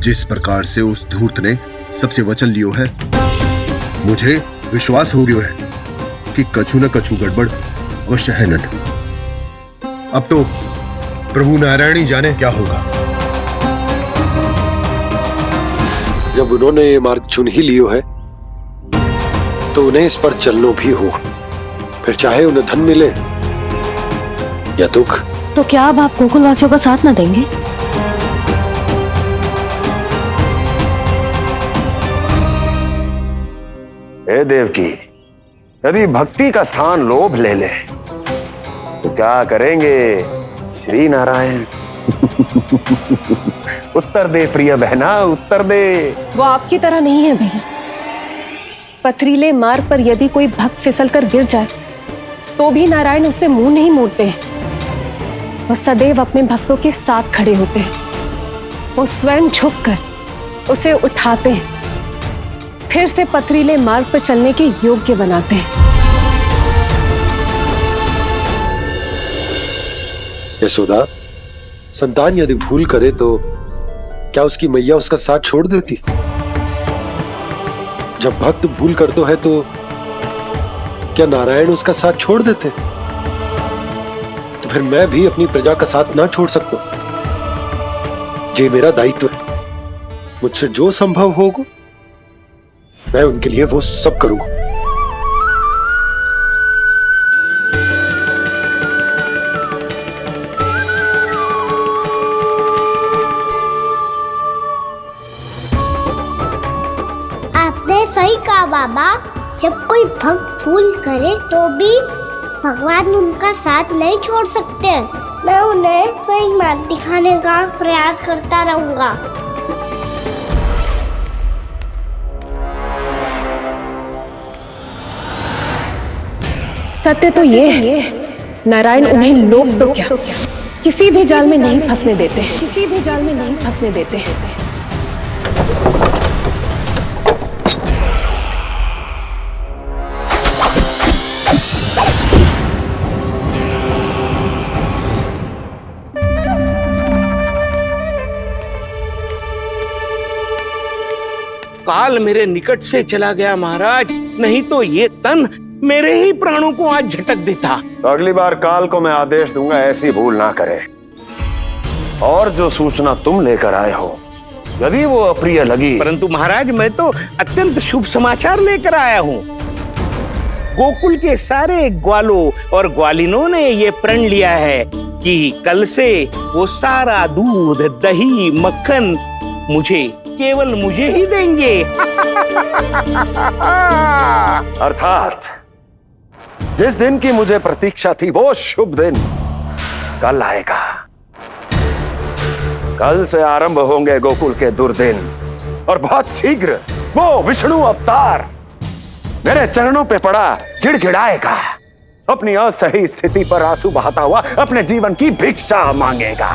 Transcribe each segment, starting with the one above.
जिस प्रकार से उस धूर्त ने सबसे वचन लियो है, मुझे विश्वास हो गयो है कि कछु न कछु गड़बड़ अवश्य है नंद। अब तो प्रभु नारायण ही जाने क्या होगा। जब उन्होंने ये मार्ग चुन ही लियो है तो उन्हें इस पर चलना भी हो, फिर चाहे उन्हें धन मिले या दुख। तो क्या अब आप गोकुल वासियों का साथ न देंगे? हे देवकी, यदि भक्ति का स्थान लोभ ले ले तो क्या करेंगे श्री नारायण? उत्तर दे प्रिय बहना, उत्तर दे। वो आपकी तरह नहीं है भैया। पथरीले मार्ग पर यदि कोई भक्त फिसलकर गिर जाए तो भी नारायण उससे मुंह नहीं मोड़ते हैं। वो सदैव अपने भक्तों के साथ खड़े होते हैं। वो स्वयं झुककर उसे उठाते हैं, फिर से पथरीले मार्ग पर चलने के योग्य बनाते हैं। यशोदा, संतान यदि भूल करे तो क्या उसकी मैया उसका साथ छोड़ देती? जब भक्त भूल करता है तो क्या नारायण उसका साथ छोड़ देते? तो फिर मैं भी अपनी प्रजा का साथ ना छोड़ सकता। ये मेरा दायित्व है। मुझसे जो संभव होगा मैं उनके लिए वो सब करूंगा। आपने सही कहा बाबा। जब कोई भक्त भूल करे तो भी भगवान उनका साथ नहीं छोड़ सकते। मैं उन्हें सही मार्ग दिखाने का प्रयास करता रहूंगा। सत्य तो ये है, नारायण उन्हें लोग तो क्या किसी भी जाल में नहीं फंसने देते, किसी भी जाल में नहीं फंसने देते। काल मेरे निकट से चला गया महाराज, नहीं तो ये तन मेरे ही प्राणों को आज झटक देता। तो अगली बार काल को मैं आदेश दूंगा ऐसी भूल ना करे। और जो सूचना तुम लेकर आए हो यदि वो अप्रिय लगी, परंतु महाराज मैं तो अत्यंत शुभ समाचार लेकर आया हूँ। गोकुल के सारे ग्वालों और ग्वालिनों ने ये प्रण लिया है कि कल से वो सारा दूध, दही, मक्खन मुझे, केवल मुझे ही देंगे। अर्थात जिस दिन की मुझे प्रतीक्षा थी वो शुभ दिन कल आएगा। कल से आरंभ होंगे गोकुल के दुर्दिन और बहुत शीघ्र वो विष्णु अवतार मेरे चरणों पे पड़ा गिड़गिड़ाएगा। अपनी असही स्थिति पर आंसू बहाता हुआ अपने जीवन की भिक्षा मांगेगा।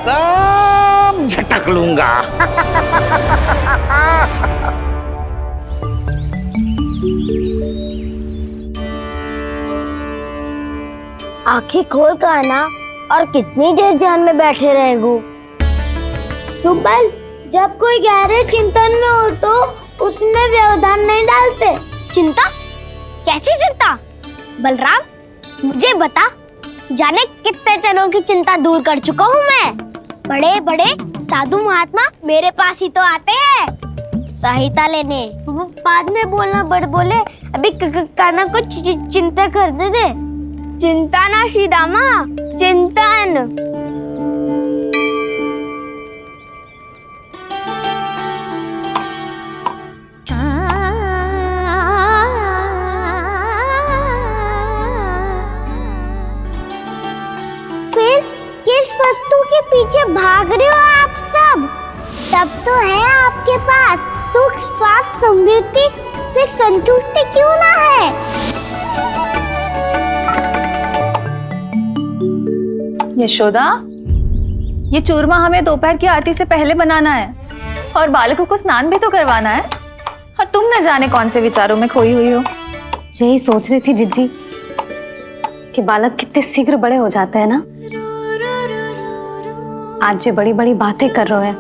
सब झटक लूंगा। आंखें खोल कर आना और कितनी देर ध्यान में बैठे रहेगो। सुबल, जब कोई गहरे चिंतन में हो तो उसमें व्यवधान नहीं डालते। चिंता? कैसी चिंता? बलराम मुझे बता, जाने कितने जनों की चिंता दूर कर चुका हूँ मैं। बड़े बड़े साधु महात्मा मेरे पास ही तो आते हैं सहायता लेने। वो बाद में बोलना बड़ बोले, अभी काना को चिंता करने दे। चिंता ना श्रीदामा, चिंतन। फिर किस वस्तु के पीछे भाग रहे हो आप सब? सब तो है आपके पास, सुख, स्वास्थ्य, समृद्धि, फिर संतुष्टि क्यों ना है? यशोदा, ये चूरमा हमें दोपहर की आरती से पहले बनाना है और बालकों को स्नान भी तो करवाना है। और तुम न जाने कौन से विचारों में खोई हुई हो। यही सोच रही थी जिज्जी कि बालक कितने शीघ्र बड़े हो जाते हैं ना। आज जो बड़ी बड़ी बातें कर रहे हैं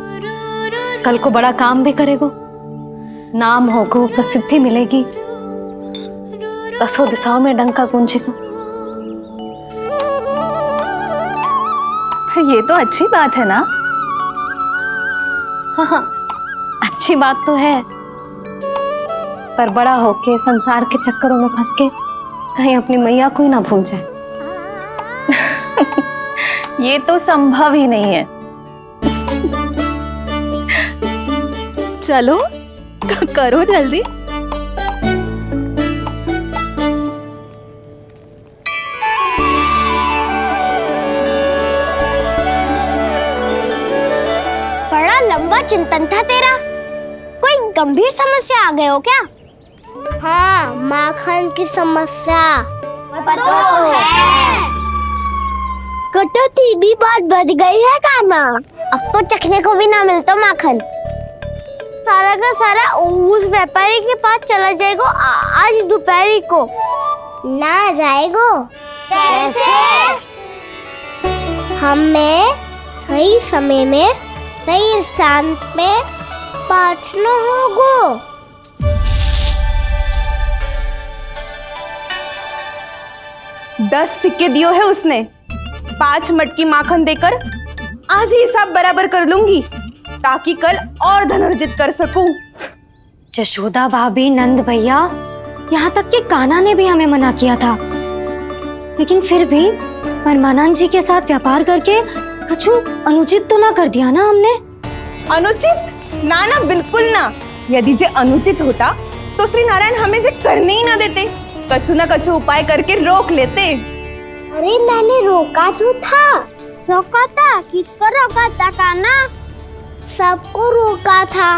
कल को बड़ा काम भी करेगो, नाम होगो, प्रसिद्धि मिलेगी, दसों दिशाओं में डंका गूंजेगो। ये तो अच्छी बात है ना? हाँ, अच्छी बात तो है, पर बड़ा होके संसार के चक्करों में फंस के कहीं अपनी मैया को ही ना भूल जाए। ये तो संभव ही नहीं है। चलो करो जल्दी। बड़ा लंबा चिंतन था तेरा। कोई गंभीर समस्या आ गए हो क्या? हाँ, माखन की समस्या तो है। कटौती भी बहुत बढ़ गई है काना। अब तो चखने को भी ना मिलता माखन। सारा का सारा उस व्यापारी के पास चला जाएगा आज दोपहर को। ना जाएगो? कैसे? हमें सही समय में सही स्थान पे पहुंचना होगा। 10 सिक्के दियो है उसने, 5 मटकी माखन देकर आज ही हिसाब बराबर कर लूंगी ताकि कल और धन अर्जित कर सकूं। जशोदा भाभी, नंद भैया, यहाँ तक कि कान्हा ने भी हमें मना किया था, लेकिन फिर भी परमानंद जी के साथ व्यापार करके कछु अनुचित तो ना कर दिया ना हमने? अनुचित? ना ना, बिल्कुल ना। यदि जे अनुचित होता तो श्री नारायण हमें जे करने ही ना देते, कछु ना कछु उपाय करके रोक लेते। अरे मैंने रोका तो था। रोका था? किसको रोका था कान्हा? सबको रोका था।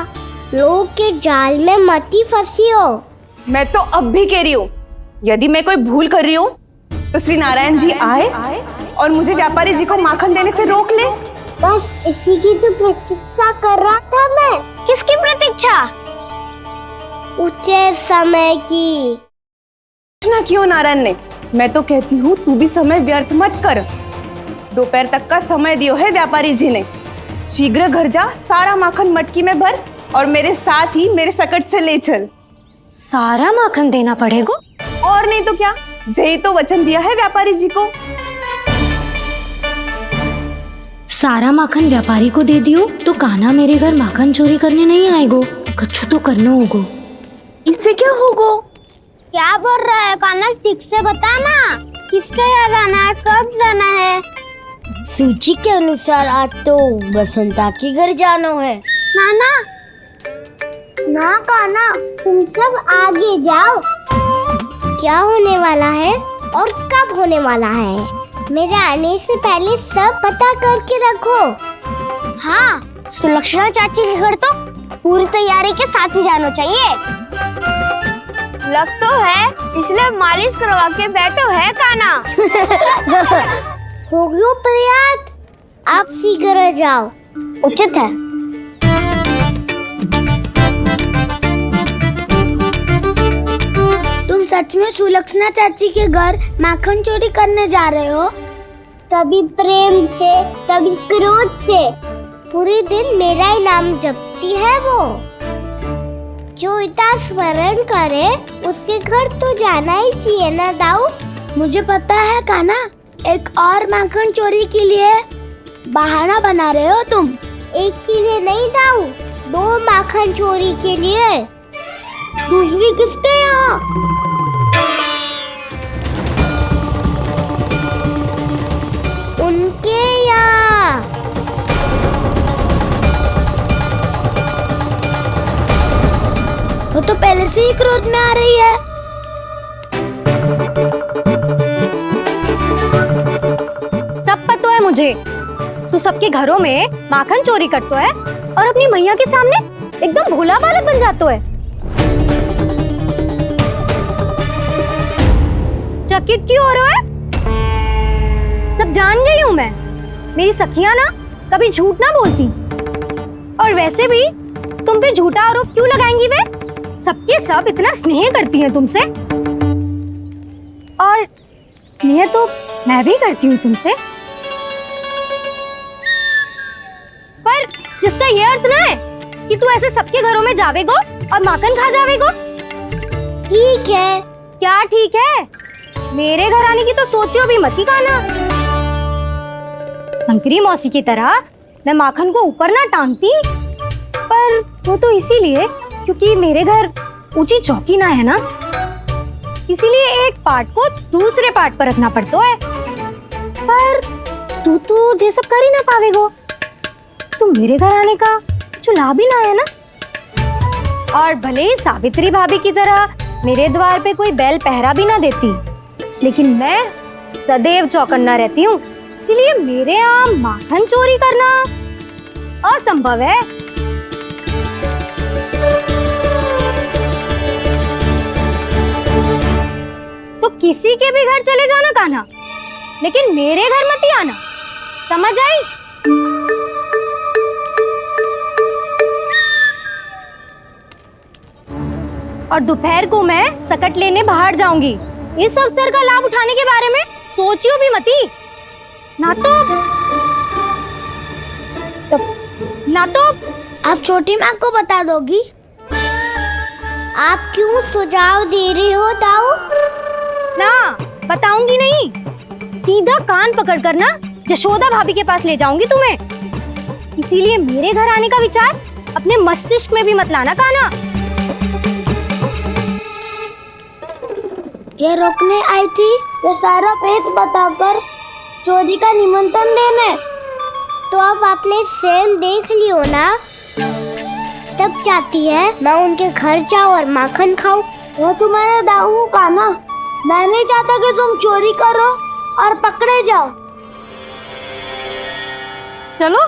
लोग के जाल में मत ही फंसी हो। मैं तो अब भी कह रही हूँ, यदि मैं कोई भूल कर रही हूँ तो श्री नारायण जी आए और मुझे व्यापारी जी को माखन देने से रोक ले। बस इसी की तो प्रतीक्षा कर रहा था मैं। किसकी प्रतीक्षा? उचित समय की। ना क्यों नारायण ने? मैं तो कहती हूँ तू भी समय व्यर्थ मत कर। दोपहर तक का समय दियो है व्यापारी जी ने। शीघ्र घर जा, सारा माखन मटकी में भर और मेरे साथ ही मेरे सकट से ले चल। सारा माखन देना पड़ेगा? और नहीं तो क्या, यही तो वचन दिया है व्यापारी जी को। सारा माखन व्यापारी को दे दियो तो कान्हा मेरे घर माखन चोरी करने नहीं आएगो, कछु तो करना होगो। इससे क्या होगा? क्या बोल रहा है कान्हा? ठीक से बता ना। किसका यहाँ जाना है, कब जाना है? सूची के अनुसार आज तो बसंता के घर जाना है। नाना, ना कान्हा, तुम सब आगे जाओ। क्या होने वाला है और कब होने वाला है, मेरे आने से पहले सब पता करके रखो। हाँ, सुलक्षणा चाची के घर तो पूरी तैयारी के साथ ही जाना चाहिए। लग तो है, इसलिए मालिश करवा के बैठो है कान्हा। हो गयो प्रयास, आप शीघ्र जाओ, उचित है। तुम सच में सुलक्षणा चाची के घर माखन चोरी करने जा रहे हो? कभी प्रेम से, कभी क्रोध से, पूरे दिन मेरा ही नाम जपती है वो। जो इतना स्मरण करे उसके घर तो जाना ही चाहिए ना दाऊ। मुझे पता है कान्हा, एक और माखन चोरी के लिए बहाना बना रहे हो तुम। एक के लिए नहीं दाऊ, 2 माखन चोरी के लिए। दूसरी किसके यहाँ? उनके यहाँ। वो तो पहले से ही क्रोध में आ रही है। सब पता है मुझे, तू सबके घरों में माखन चोरी करतो है और अपनी मैया के सामने एकदम भोला बालक बन जातो है। चकित क्यों हो रहा है? सब जान गई हूँ मैं। मेरी सखियां ना कभी झूठ ना बोलती, और वैसे भी तुम पे झूठा आरोप क्यों लगाएंगी वे? सबके सब इतना स्नेह करती हैं तुमसे, और स्नेह तो मैं भी करती हूँ तुमसे, पर जिसका ये अर्थ ना है कि तू ऐसे सबके घरों में जावेगो और माखन खा जावेगो? ठीक है। क्या ठीक है? मेरे घर आने की तो सोचियो भी मत ही खाना। शंकरी मौसी की तरह मैं माखन को ऊपर ना टांगती, पर वो तो इसीलिए क्योंकि मेरे घर ऊंची चौकी ना है ना, इसीलिए एक पार्ट को दूसरे पार्ट पर रखना पड़ता है। पर तू ये सब कर ही ना पावेगो, तो मेरे घर आने का कुछ लाभ ही ना है ना। और भले ही सावित्री भाभी की तरह मेरे द्वार पे कोई बैल पहरा भी ना देती, लेकिन मैं सदैव चौकन्ना रहती हूँ, इसलिए मेरे यहाँ माखन चोरी करना असंभव है। तो किसी के भी घर चले जाना कान्हा, लेकिन मेरे घर मत ही आना, समझ आई? और दोपहर को मैं सकट लेने बाहर जाऊंगी। इस अवसर का लाभ उठाने के बारे में सोचियो भी मती, ना तो आप छोटी माँ को बता दोगी? आप क्यों सुझाव दे रही हो दाऊ? ना बताऊंगी नहीं, सीधा कान पकड़ कर ना जशोदा भाभी के पास ले जाऊंगी तुम्हें। इसीलिए मेरे घर आने का विचार अपने मस्तिष्क में भी मत लाना कान्हा। ये रोकने आई थी ये सारा पेट बताकर चोरी का निमंत्रण देने, तो अब आपने सेल देख लियो ना, तब चाहती है मैं उनके घर जाऊँ और माखन खाऊं। वो तुम्हारा दाऊ का ना, मैं नहीं चाहता कि तुम चोरी करो और पकड़े जाओ। चलो,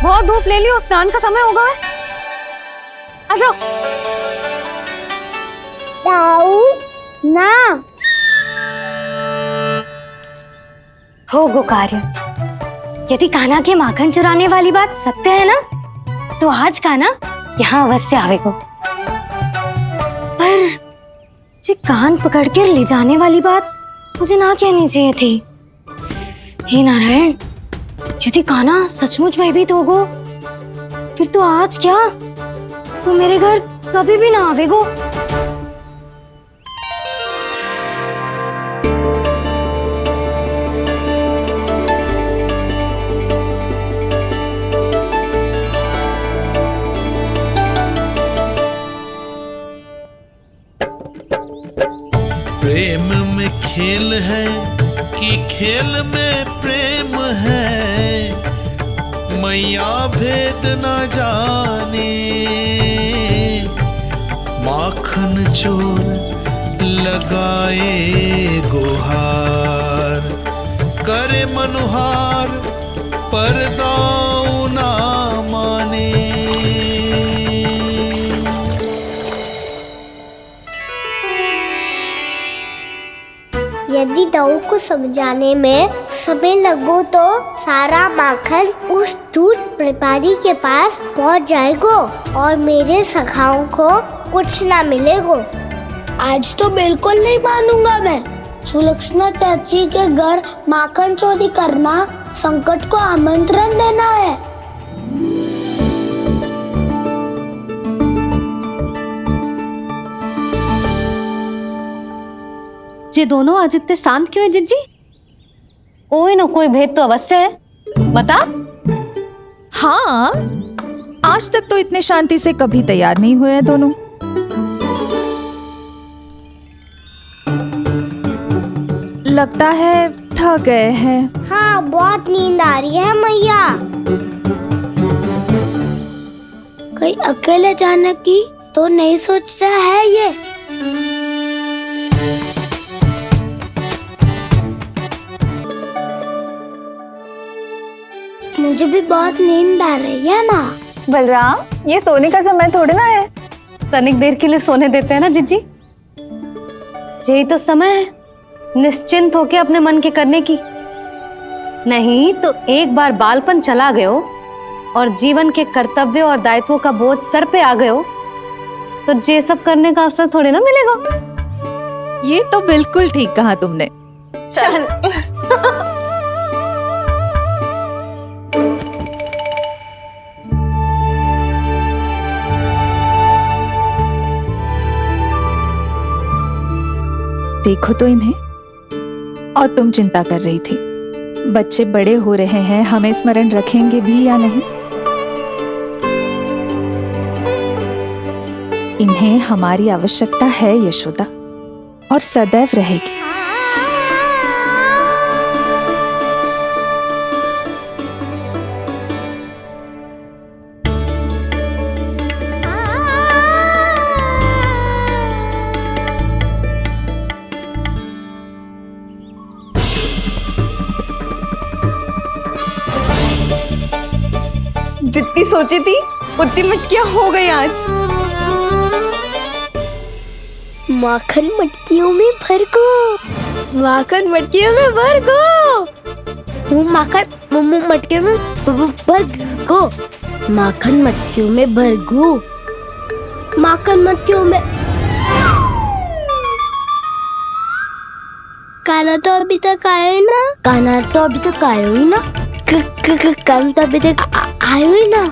बहुत धूप ले लियो, स्नान का समय होगा। आ जाओ। दाऊ ना हो गो कार्य। यदि कान्हा के माखन चुराने वाली बात सत्य है ना, तो आज कान्हा यहाँ अवश्य आवेगो। पर जी कान पकड़ कर ले जाने वाली बात मुझे ना कहनी चाहिए थी। हे नारायण, यदि कान्हा सचमुच भयभीत होगो, फिर तो आज क्या, वो मेरे घर कभी भी ना आवेगो। प्रेम में खेल है कि खेल में प्रेम है, मैया भेद न जाने। माखन चोर लगाए गुहार, करे मनुहार पर दाऊ ना माने। यदि दाऊ को समझाने में समय लगो तो सारा माखन उस दूध व्यापारी के पास पहुंच जाएगो और मेरे सखाओं को कुछ ना मिलेगो। आज तो बिल्कुल नहीं मानूंगा मैं। सुलक्षणा चाची के घर माखन चोरी करना संकट को आमंत्रण देना है। ये दोनों आज इतने शांत क्यों है जिज्जी? कोई ना कोई भेद तो अवश्य है, बता। हाँ, आज तक तो इतने शांति से कभी तैयार नहीं हुए हैं दोनों। लगता है थक गए हैं। हाँ, बहुत नींद आ रही है मैया। कहीं अकेले जाने की तो नहीं सोच रहा है ये? मुझे भी बहुत नींद आ रही है ना। बलराम, ये सोने का समय थोड़ी ना है। तनिक देर के लिए सोने देते हैं ना जिज्जी। यही तो समय है निश्चिंत होके अपने मन के करने की। नहीं तो एक बार बालपन चला गयो और जीवन के कर्तव्यों और दायित्वों का बोझ सर पे आ गयो, तो ये सब करने का अवसर थोड़ी ना मिलेगा। ये तो बिल्कुल ठीक कहा तुमने। चल। देखो तो इन्हें। और तुम चिंता कर रही थी बच्चे बड़े हो रहे हैं, हमें स्मरण रखेंगे भी या नहीं। इन्हें हमारी आवश्यकता है यशोदा, और सदैव रहेगी। जितनी सोची थी उतनी मटकियां हो गई आज। माखन मटकियों में भर को, माखन मटकियों में भर को, माखन मटकियों में भर को, माखन मटकियों में भर को, माखन मटकियों में। काना तो अभी तक आया ही ना, काना तो अभी तक आया ही ना, काना तो अभी तक आयो ही ना,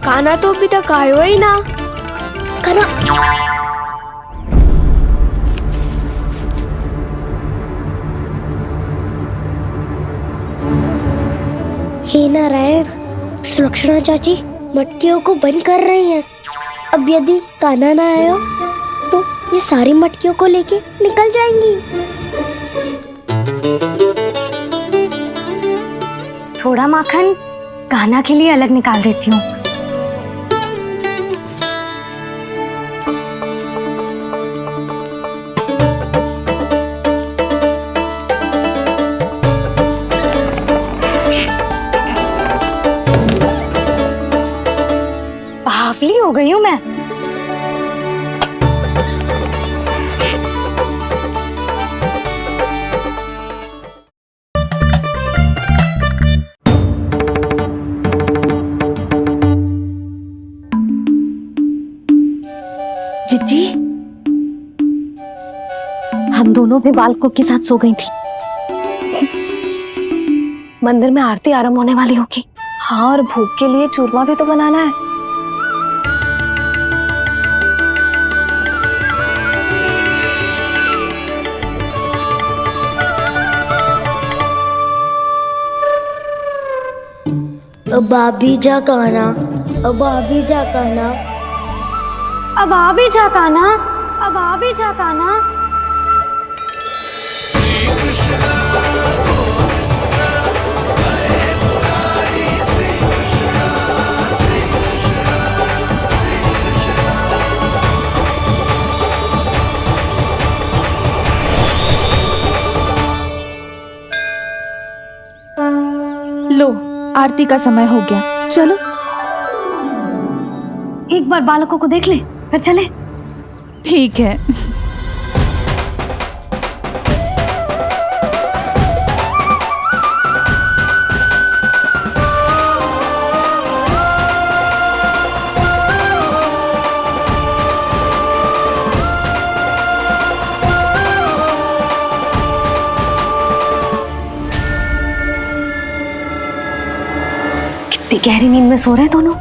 काना तो अभी तक आयो ही ना, काना। हे नारायण, सुलक्षणा चाची मटकियों को बंद कर रही हैं। अब यदि कान्हा ना आया तो ये सारी मटकियों को लेके निकल जाएंगी। थोड़ा माखन कान्हा के लिए अलग निकाल देती हूँ। बावली हो गई हूँ मैं। जिज्जी, हम दोनों भी बालकों के साथ सो गई थी। मंदिर में आरती आरंभ होने वाली होगी। हाँ, और भूख के लिए चूरमा भी तो बनाना है। अब आ भी जा कान्हा, अब आ भी जा कान्हा, अब आ भी जा कान्हा, अब आ भी जा कान्हा। लो, आरती का समय हो गया, चलो। एक बार बालकों को देख ले, फिर चले। ठीक है। कितनी गहरी नींद में सो रहे हैं दोनों।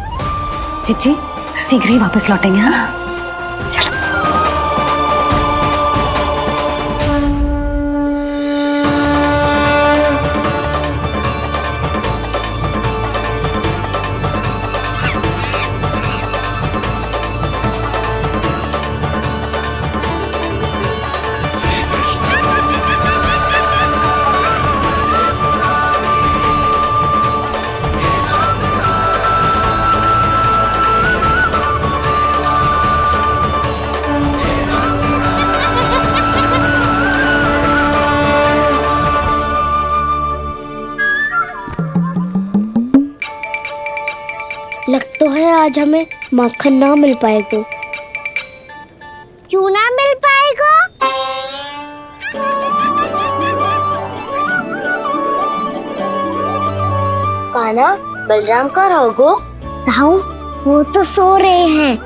जिज्जी शीघ्र ही वापस लौटेंगे। हाँ, चलो। लग तो है आज हमें माखन ना मिल पाएगा। क्यों ना मिल पाएगा? कान्हा, बलराम का रहोगो? ताऊ, वो तो सो रहे हैं,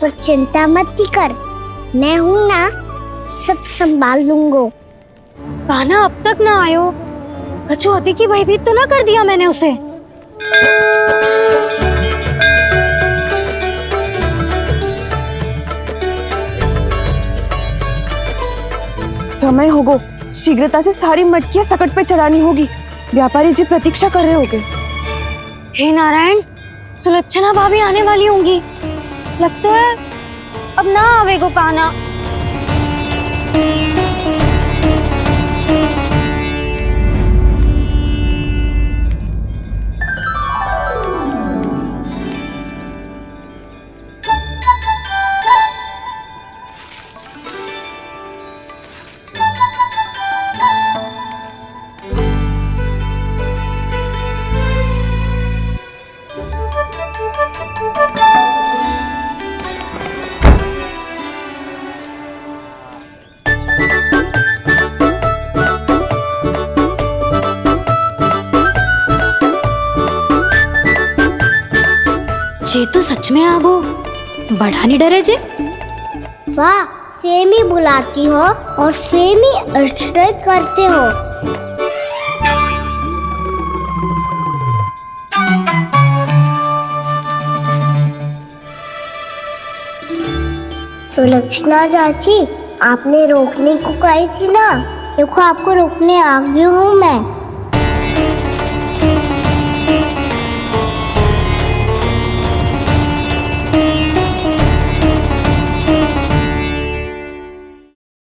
पर चिंता मत की कर, मैं हूँ ना, सब संभाल लूंगो। कान्हा अब तक ना आयो, कछुआती की भयभीत तो ना कर दिया मैंने उसे। समय होगो, शीघ्रता से सारी मटकियां सकट पे चढ़ानी होगी। व्यापारी जी प्रतीक्षा कर रहे होगे। हे नारायण, सुलक्षणा भाभी आने वाली होंगी। लगता है अब ना आवेगो काना। जे तो सच में आगो, बड़ा नहीं डरे जे। वाह, सेम ही बुलाती हो और सेम ही अर्चना करते हो। सुलक्षणा चाची, आपने रोकने को कही थी ना, देखो आपको रोकने आ गई हूँ मैं।